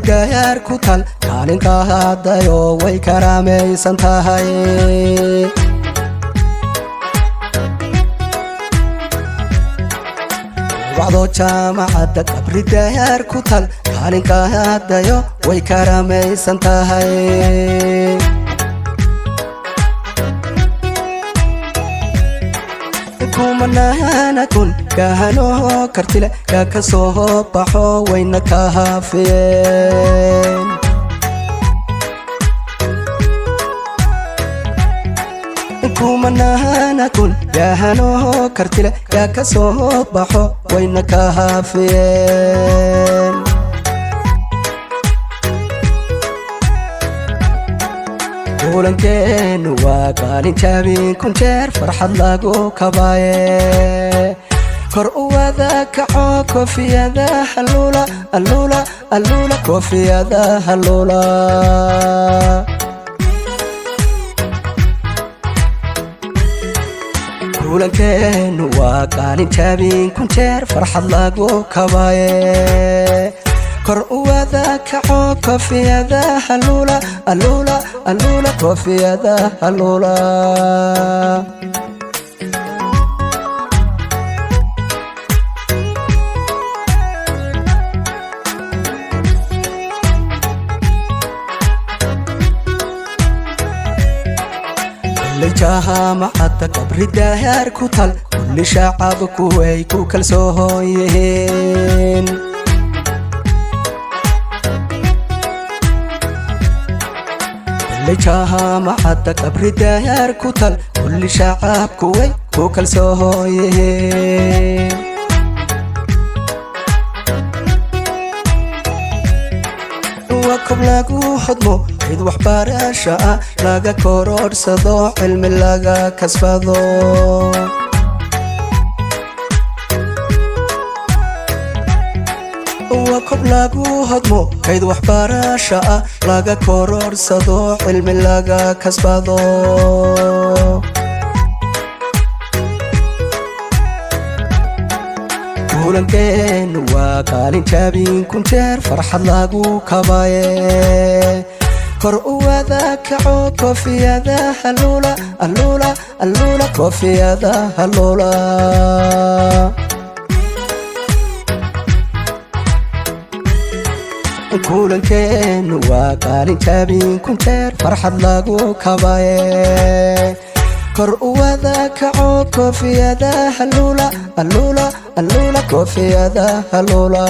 gaar ku tal kaalinka hadayo way karaamaysan tahay wacdo jaamacada qabri gaar ku tal kaalinka hadayo way karaamaysan tahay kumanana kun kahano kartile ka soo baxo wayna ka hafeen kumanana kun kahano kartile ka soo baxo wayna ka hafeen kulankeenu waa qaalin jabin kun jeer farxad lagu kabaaye kor u wada kaco koofiyada halula halula halula koofiyada halula kulankeenu waa qaalin jabin kun jeer farxad lagu kabaaye kor u wada kaco koofiyada halula halula halula koofiyada halula kulli jaamacada qabri gaar ku tal kulli shacabku way ku kalsoon yihiin jaamacada qabri gaar ku tal kulli shacabku way ku kalsoon yihiin waa kob lagu hodmo cid waxbarasho ah laga kororhsado cilmi laga kasbado kob lagu hodmo kayd waxbarasho ah laga kororhsado cilmi laga kasbado kulankeenu waa qaalin jabin kun jeer farxad lagu kabaaye kor u wada kaco koofiyada halula halula halula koofiyada halula kulankeenu waa qaalin jabin kun jeer farxad lagu kabaaye kor u wada kaco koofiyada halula halula halula koofiyada halula